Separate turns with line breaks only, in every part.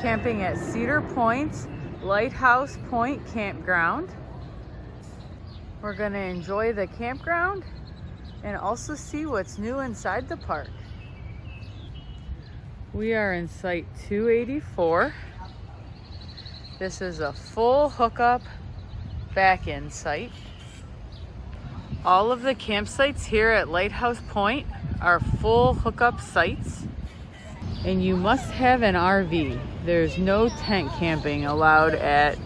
camping at Cedar Point, Lighthouse Point Campground. We're going to enjoy the campground and also see what's new inside the park. We are in site 284. This is a full hookup back-end site. All of the campsites here at Lighthouse Point are full hookup sites, and you must have an RV. There's no tent camping allowed at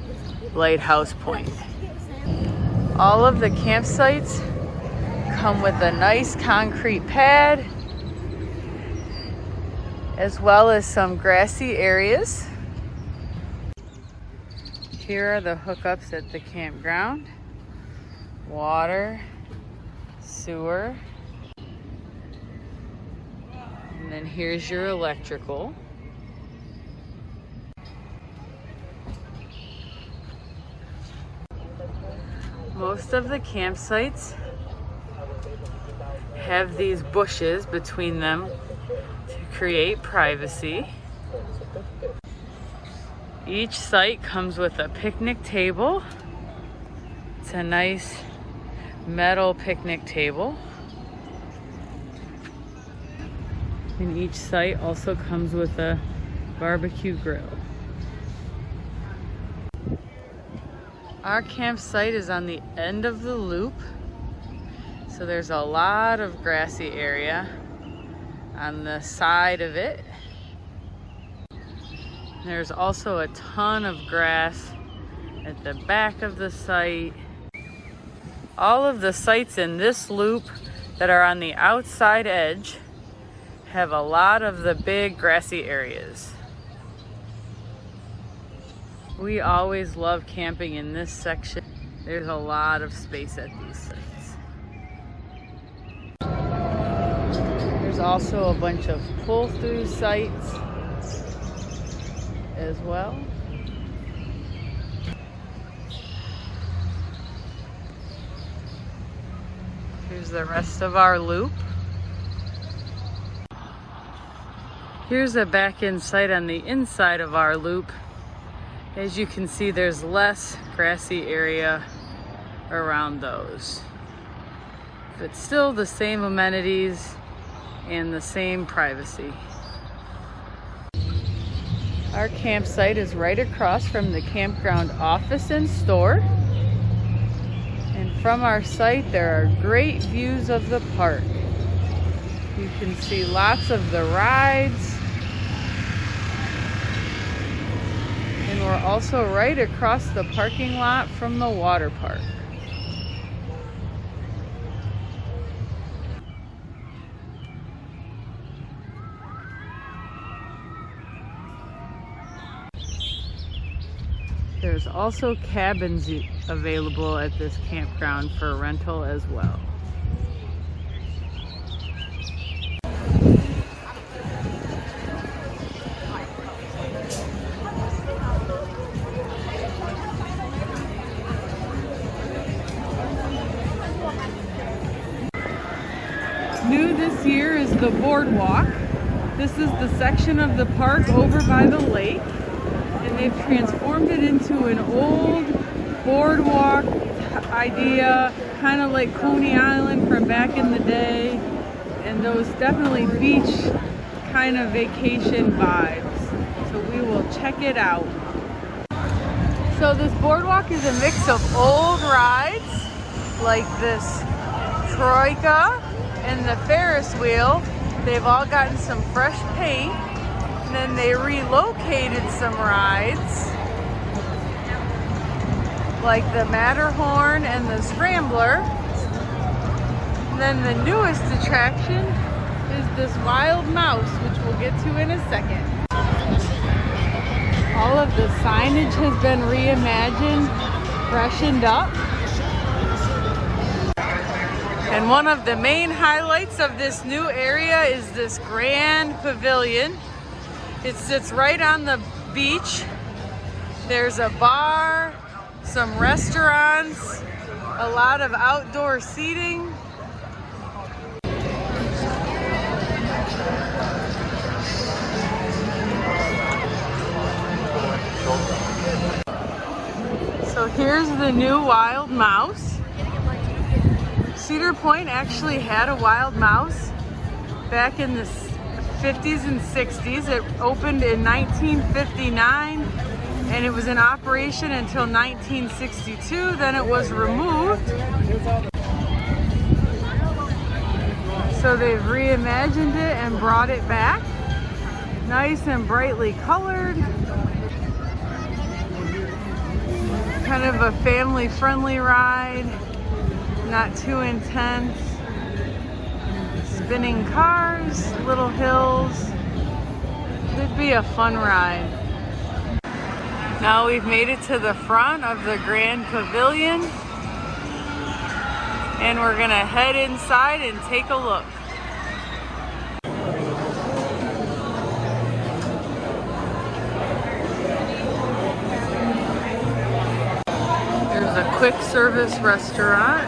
Lighthouse Point. All of the campsites come with a nice concrete pad, as well as some grassy areas. Here are the hookups at the campground: water, sewer, and then here's your electrical. Most of the campsites have these bushes between them to create privacy. Each site comes with a picnic table. It's a nice metal picnic table. And each site also comes with a barbecue grill. Our campsite is on the end of the loop, so there's a lot of grassy area on the side of it. There's also a ton of grass at the back of the site. All of the sites in this loop that are on the outside edge have a lot of the big grassy areas. We always love camping in this section. There's a lot of space at these sites. There's also a bunch of pull-through sites as well. Here's the rest of our loop. Here's a back-end site on the inside of our loop. As you can see, there's less grassy area around those, but still the same amenities and the same privacy. Our campsite is right across from the campground office and store. And from our site, there are great views of the park. You can see lots of the rides. And we're also right across the parking lot from the water park. There's also cabins available at this campground for rental as well. New this year is the boardwalk. This is the section of the park over by the lake, and they've transformed it into an old boardwalk idea, kind of like Coney Island from back in the day, and those definitely beach kind of vacation vibes. So we will check it out. So this boardwalk is a mix of old rides like this Troika and the Ferris wheel. They've all gotten some fresh paint, and then they relocated some rides like the Matterhorn and the Scrambler. And then the newest attraction is this Wild Mouse, which we'll get to in a second. All of the signage has been reimagined, freshened up. And one of the main highlights of this new area is this grand pavilion. It sits right on the beach. There's a bar, some restaurants, a lot of outdoor seating. Here's the new wild mouse. Cedar Point actually had a wild mouse back in the 50s and 60s. It opened in 1959 and it was in operation until 1962. Then it was removed. So they've reimagined it and brought it back. Nice and brightly colored. Kind of a family-friendly ride. Not too intense. Spinning cars, little hills. Should be a fun ride. Now we've made it to the front of the Grand Pavilion. And we're gonna head inside and take a look. There's a quick service restaurant.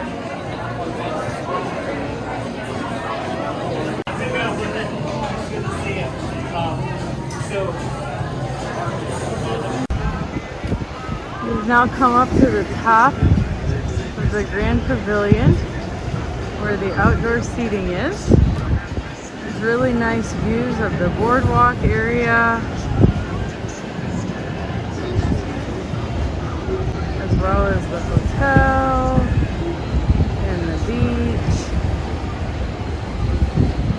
We've now come up to the top of the Grand Pavilion where the outdoor seating is. There's really nice views of the boardwalk area as well as the hotel and the beach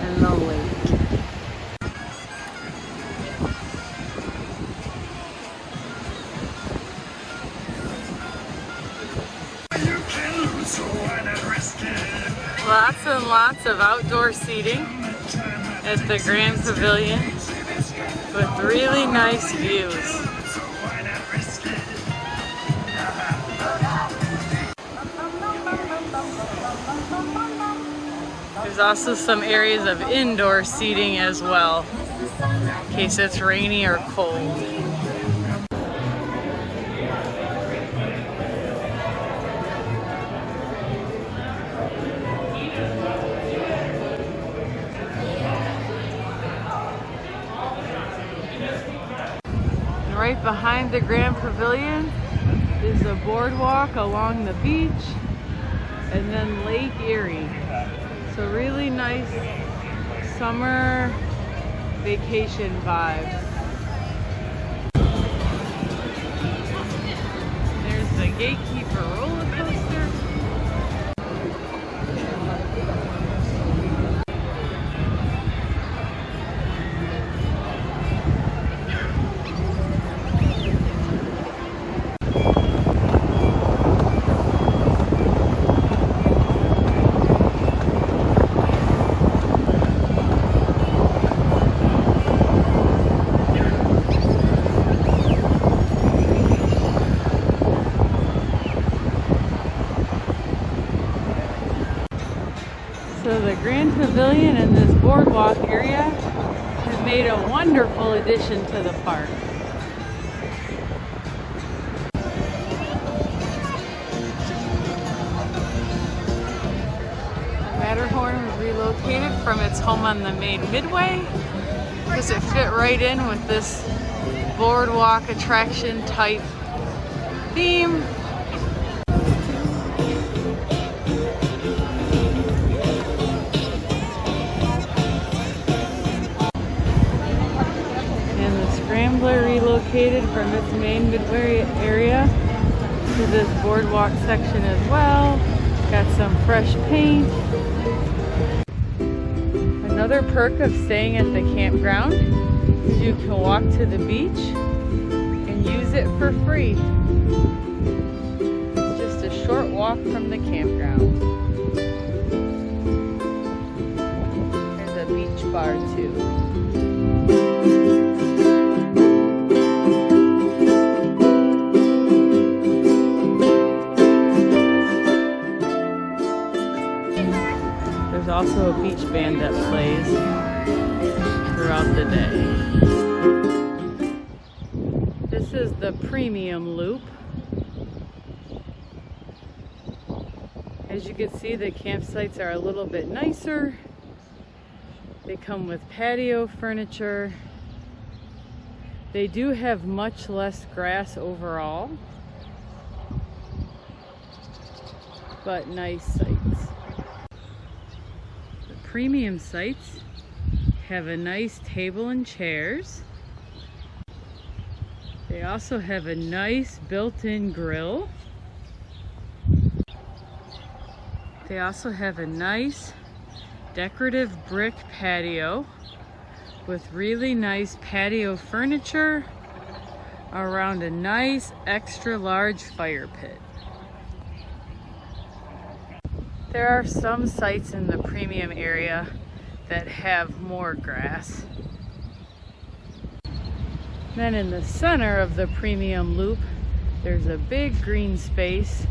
and the lake. Lots and lots of outdoor seating at the Grand Pavilion with really nice views. There's also some areas of indoor seating as well, in case it's rainy or cold. Right behind the Grand Pavilion is a boardwalk along the beach and then Lake Erie. So really nice summer vacation vibes. There's the Gatekeeper roller coaster. So the Grand Pavilion and this boardwalk area have made a wonderful addition to the park. Matterhorn was relocated from its home on the main midway because it fit right in with this boardwalk attraction type theme. Scrambler relocated from its main midway area to this boardwalk section as well. Got some fresh paint. Another perk of staying at the campground is you can walk to the beach and use it for free. It's just a short walk from the campground. There's a beach bar too. There's also a beach band that plays throughout the day. This is the premium loop. As you can see, the campsites are a little bit nicer. They come with patio furniture. They do have much less grass overall. There's a beach bar too. There's also a beach band that plays throughout the day. but nice sites. The premium sites have a nice table and chairs. They also have a nice built-in grill. They also have a nice decorative brick patio with really nice patio furniture around a nice extra large fire pit. There are some sites in the premium area that have more grass. Then in the center of the premium loop, there's a big green space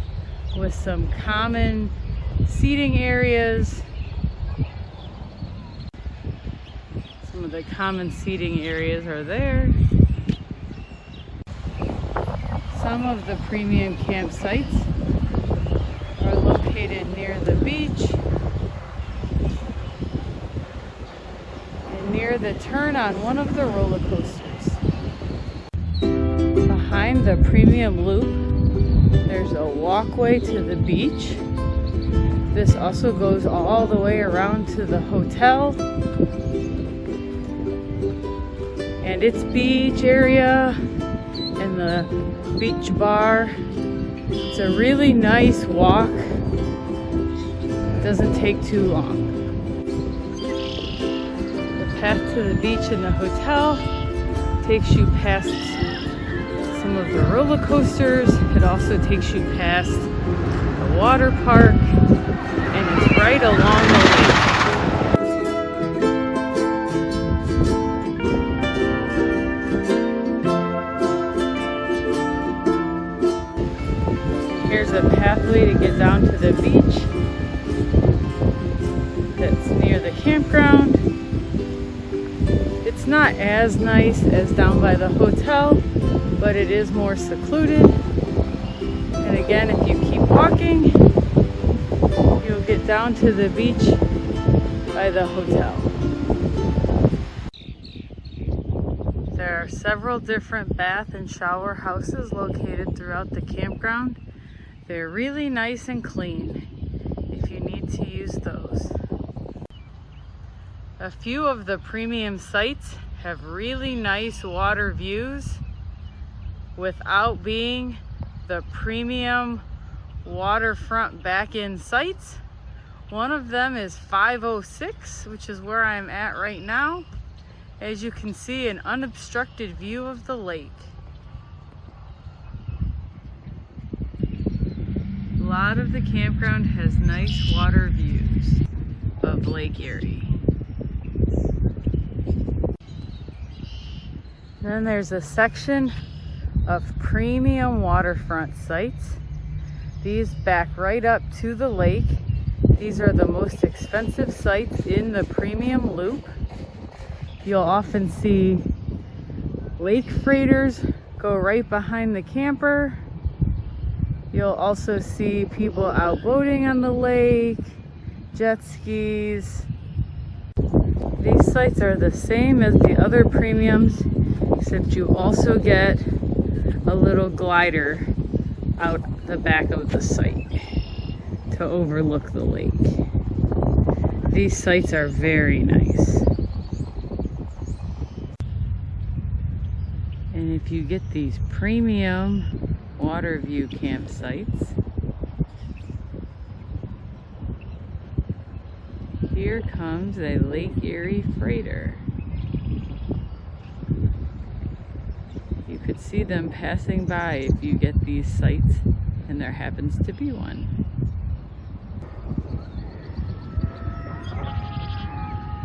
with some common seating areas. Some of the common seating areas are there. Some of the premium campsites are located near the beach and near the turn on one of the roller coasters. Behind the premium loop, there's a walkway to the beach. This also goes all the way around to the hotel and its beach area and the beach bar. It's a really nice walk. It doesn't take too long. The path to the beach and the hotel takes you past some of the roller coasters. It also takes you past the water park, and it's right along the lake. Here's a pathway to get down to the beach that's near the campground. It's not as nice as down by the hotel, but it is more secluded. And again, if you keep walking, you'll get down to the beach by the hotel. There are several different bath and shower houses located throughout the campground. They're really nice and clean if you need to use those. A few of the premium sites have really nice water views without being the premium waterfront back-in sites. One of them is 506, which is where I'm at right now. As you can see, an unobstructed view of the lake. A lot of the campground has nice water views of Lake Erie. Then there's a section of premium waterfront sites. These back right up to the lake. These are the most expensive sites in the premium loop. You'll often see lake freighters go right behind the camper. You'll also see people out boating on the lake, jet skis. These sites are the same as the other premiums, except you also get a little glider out the back of the site to overlook the lake. These sites are very nice. And if you get these premium water view campsites, here comes a Lake Erie freighter. You could see them passing by if you get these sites, and there happens to be one.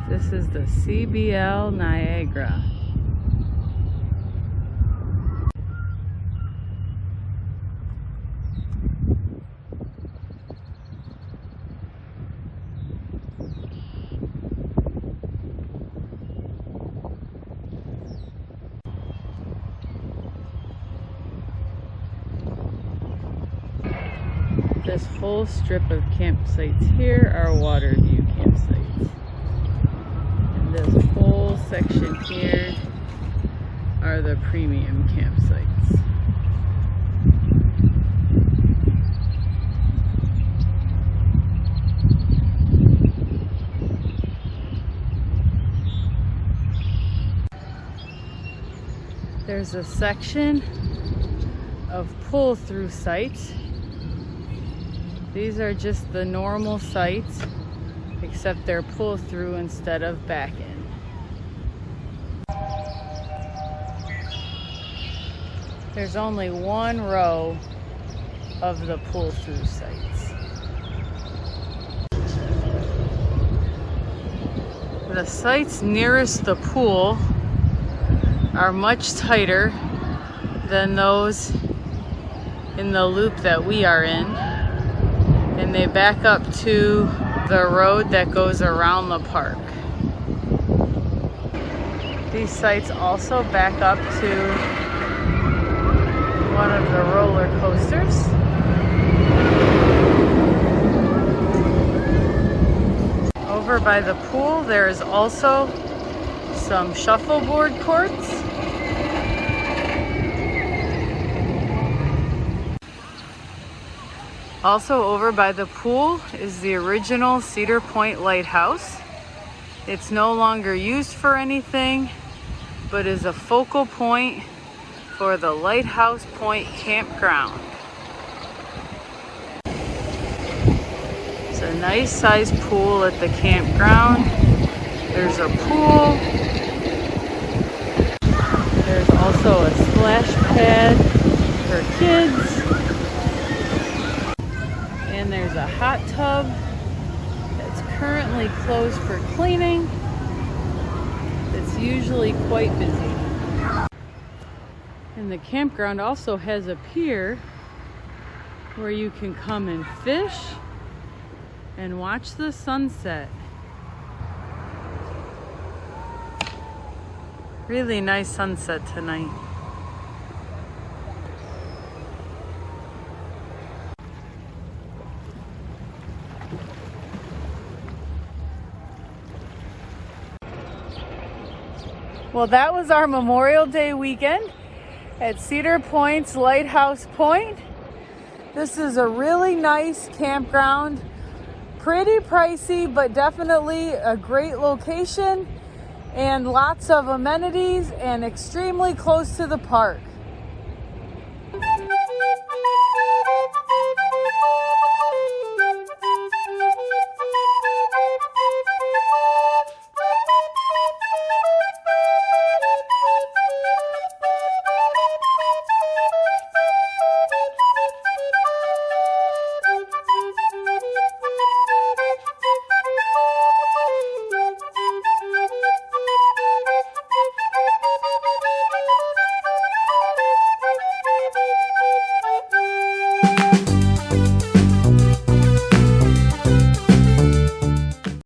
This is the CBL Niagara. This whole strip of campsites here are water view campsites. And this whole section here are the premium campsites. Here's a section of pull-through sites. These are just the normal sites, except they're pull-through instead of back-in. There's only one row of the pull-through sites. The sites nearest the pool are much tighter than those in the loop that we are in, and they back up to the road that goes around the park. These sites also back up to one of the roller coasters. Over by the pool, there is also some shuffleboard courts. Also over by the pool is the original Cedar Point Lighthouse. It's no longer used for anything, but is a focal point for the Lighthouse Point Campground. It's a nice sized pool at the campground. There's a pool. There's also a splash pad for kids. And there's a hot tub that's currently closed for cleaning. It's usually quite busy. And the campground also has a pier where you can come and fish and watch the sunset. Really nice sunset tonight. Well, that was our Memorial Day weekend at Cedar Point's Lighthouse Point. This is a really nice campground. Pretty pricey, but definitely a great location and lots of amenities and extremely close to the park.